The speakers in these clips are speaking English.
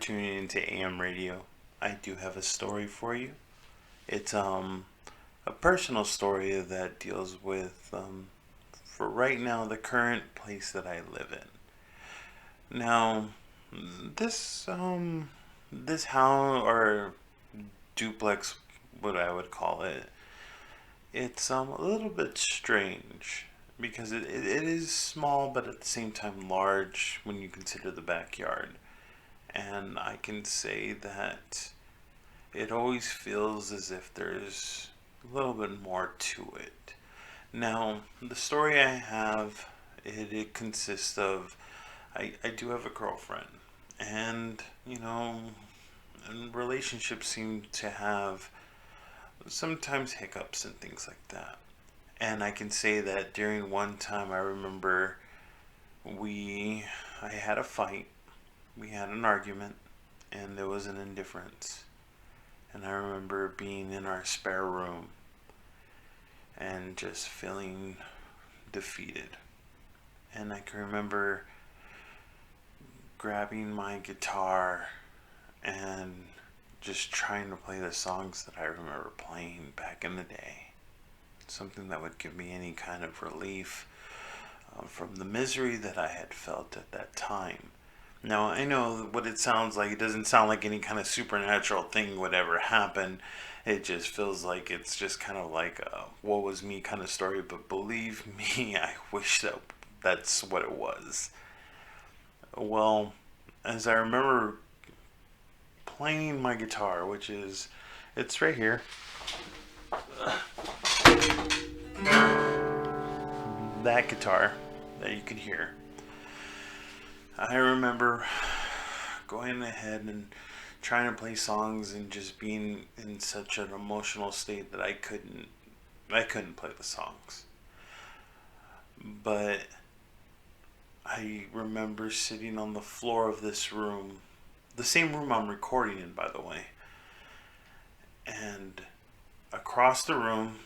tuning into AM radio. I do have a story for you. It's a personal story that deals with for right now the current place that I live in. Now, this this house or duplex, what I would call it, it's a little bit strange because it is small but at the same time large when you consider the backyard. And I can say that it always feels as if there's a little bit more to it. Now, the story I have, it consists of I do have a girlfriend, and and relationships seem to have sometimes hiccups and things like that. And I can say that during one time, I remember we I had a fight, we had an argument, and there was an indifference. And I remember being in our spare room and just feeling defeated. And I can remember grabbing my guitar and just trying to play the songs that I remember playing back in the day. Something that would give me any kind of relief from the misery that I had felt at that time. Now, I know what it sounds like. It doesn't sound like any kind of supernatural thing would ever happen. It just feels like it's just kind of like a woe was me kind of story. But believe me, I wish that that's what it was. Well, as I remember playing my guitar, which is, it's right here, that guitar that you can hear. I remember going ahead and trying to play songs and just being in such an emotional state that I couldn't play the songs. But I remember sitting on the floor of this room, the same room I'm recording in, by the way, and across the room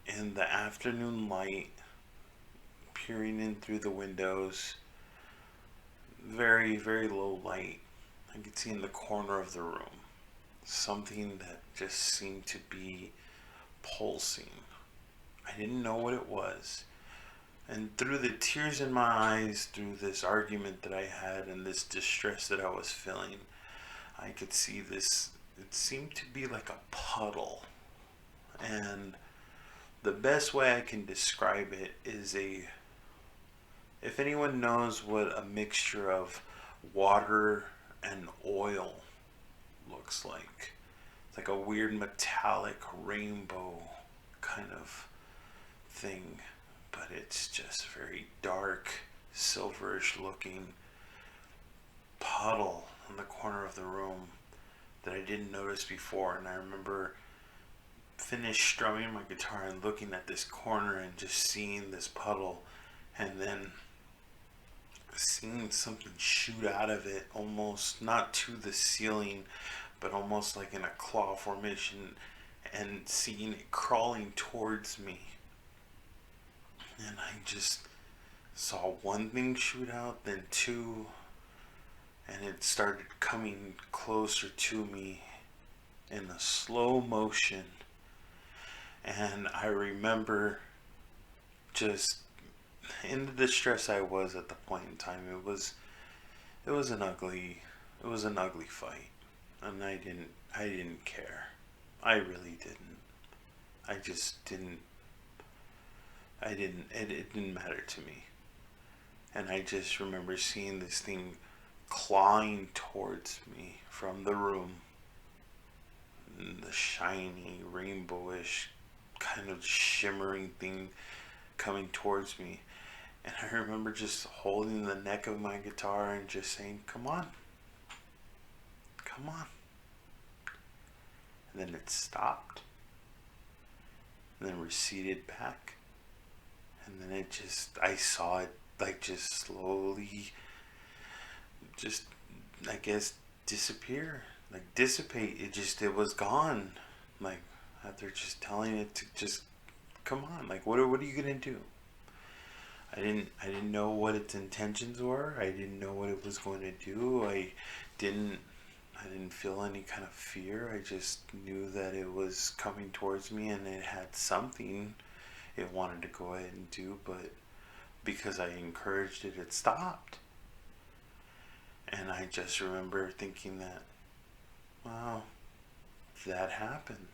in the afternoon light, peering in through the windows, very, very low light, I could see in the corner of the room something that just seemed to be pulsing. I didn't know what it was. And through the tears in my eyes, through this argument that I had and this distress that I was feeling, I could see this. It seemed to be like a puddle. And the best way I can describe it is if anyone knows what a mixture of water and oil looks like. It's like a weird metallic rainbow kind of thing, but it's just very dark, silverish looking puddle in the corner of the room that I didn't notice before. And I remember finished strumming my guitar and looking at this corner and just seeing this puddle, and then seeing something shoot out of it, almost not to the ceiling but almost like in a claw formation, and seeing it crawling towards me. And I just saw one thing shoot out, then two, and it started coming closer to me in a slow motion. And I remember just in the distress I was at the point in time. It was an ugly fight, and I didn't care. I really didn't. I just didn't. I didn't. It didn't matter to me. And I just remember seeing this thing clawing towards me from the room, and the shiny, rainbowish, kind of shimmering thing coming towards me. And I remember just holding the neck of my guitar and just saying, "Come on, come on." And then it stopped, and then receded back. And then I saw it like just slowly, just, I guess, disappear, like dissipate. It was gone. Like, after just telling it to just, come on, like, what are you gonna do? I didn't know what its intentions were. I didn't know what it was going to do. I didn't I didn't feel any kind of fear. I just knew that it was coming towards me and it had something it wanted to go ahead and do, but because I encouraged it, it stopped. And I just remember thinking that, wow, that happened.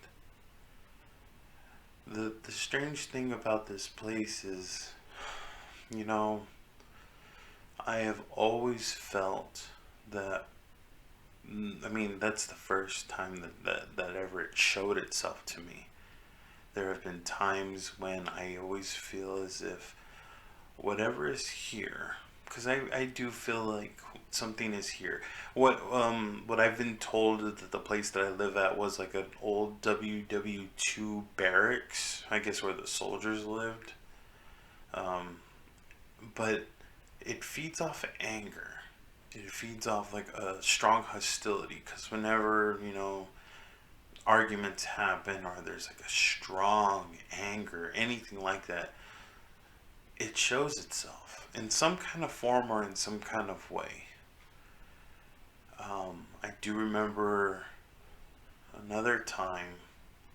The strange thing about this place is, you know, I have always felt that, I mean, that's the first time that ever it showed itself to me. There have been times when I always feel as if whatever is here, because I do feel like something is here. What I've been told is that the place that I live at was like an old WW2 barracks, I guess where the soldiers lived. Um, but it feeds off anger. It feeds off like a strong hostility because whenever, arguments happen or there's like a strong anger, anything like that, it shows itself in some kind of form or in some kind of way. I do remember another time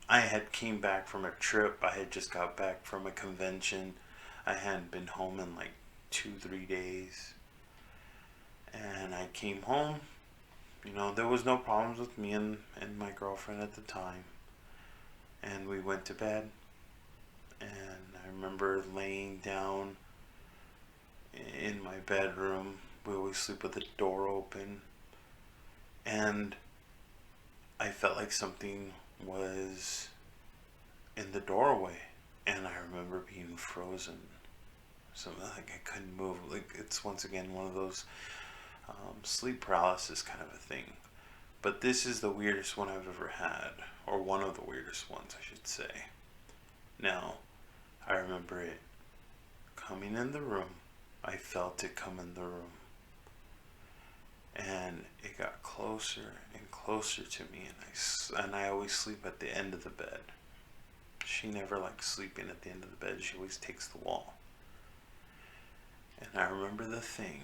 I had came back from a trip. I had just got back from a convention. I hadn't been home in like 2, 3 days. And I came home. There was no problems with me and my girlfriend at the time. And we went to bed. And I remember laying down in my bedroom. We always sleep with the door open. And I felt like something was in the doorway. And I remember being frozen. Something like I couldn't move. Like it's once again one of those sleep paralysis kind of a thing. But this is the weirdest one I've ever had. Or one of the weirdest ones, I should say. Now, I remember it coming in the room. I felt it come in the room. And it got closer and closer to me. And I always sleep at the end of the bed. She never likes sleeping at the end of the bed. She always takes the wall. And I remember the thing.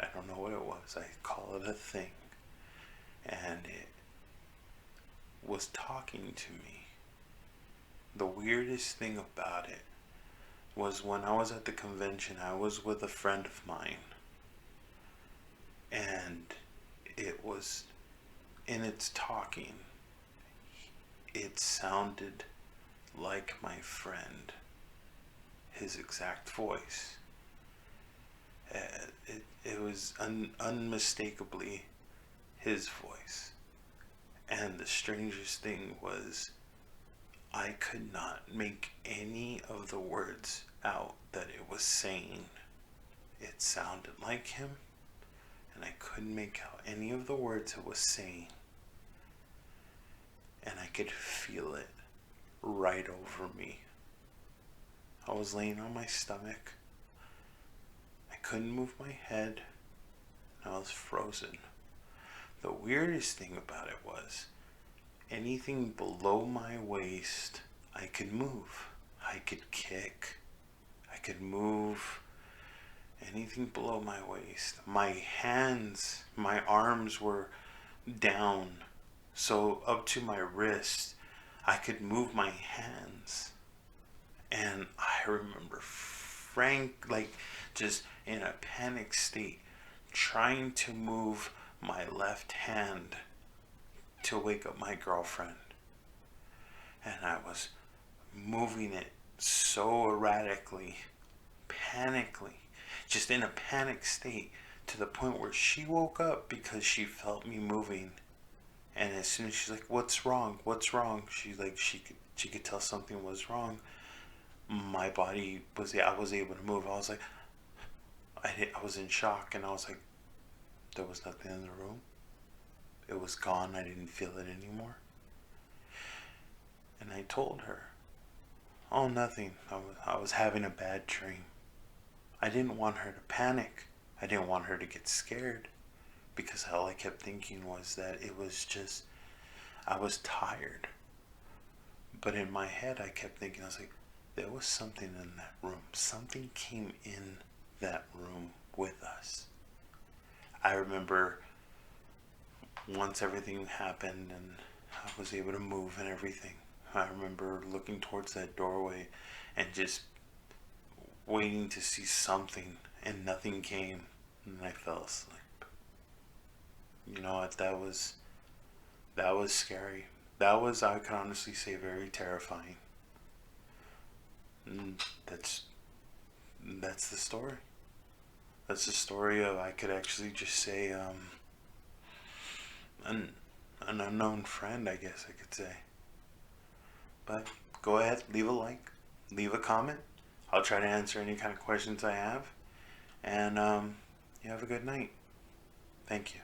I don't know what it was. I call it a thing. And it was talking to me. The weirdest thing about it was when I was at the convention, I was with a friend of mine. And it was, in its talking, it sounded like my friend, his exact voice. It was unmistakably his voice. And the strangest thing was, I could not make any of the words out that it was saying. It sounded like him, and I couldn't make out any of the words it was saying. And I could feel it right over me. I was laying on my stomach. I couldn't move my head, and I was frozen. The weirdest thing about it was, anything below my waist, I could move. I could kick. I could move. Anything below my waist. My hands, my arms were down. So up to my wrist, I could move my hands. And I remember just in a panic state, trying to move my left hand to wake up my girlfriend. And I was moving it so erratically, panically, just in a panic state, to the point where she woke up because she felt me moving. And as soon as she's like, "What's wrong? What's wrong?" She could tell something was wrong. My body I was able to move. I was like, I was in shock, and I was like, there was nothing in the room. It was gone. I didn't feel it anymore. And I told her, "Oh, nothing. I was having a bad dream." I didn't want her to panic. I didn't want her to get scared, because all I kept thinking was that it was just, I was tired. But in my head, I kept thinking, I was like, there was something in that room. Something came in that room with us. I remember once everything happened and I was able to move and everything, I remember looking towards that doorway and just waiting to see something, and nothing came, and I fell asleep. You know what? That was scary. That was, I can honestly say, very terrifying. And that's the story. That's the story of, I could actually just say, an an unknown friend, I guess I could say. But go ahead, leave a like, leave a comment. I'll try to answer any kind of questions I have. And you have a good night. Thank you.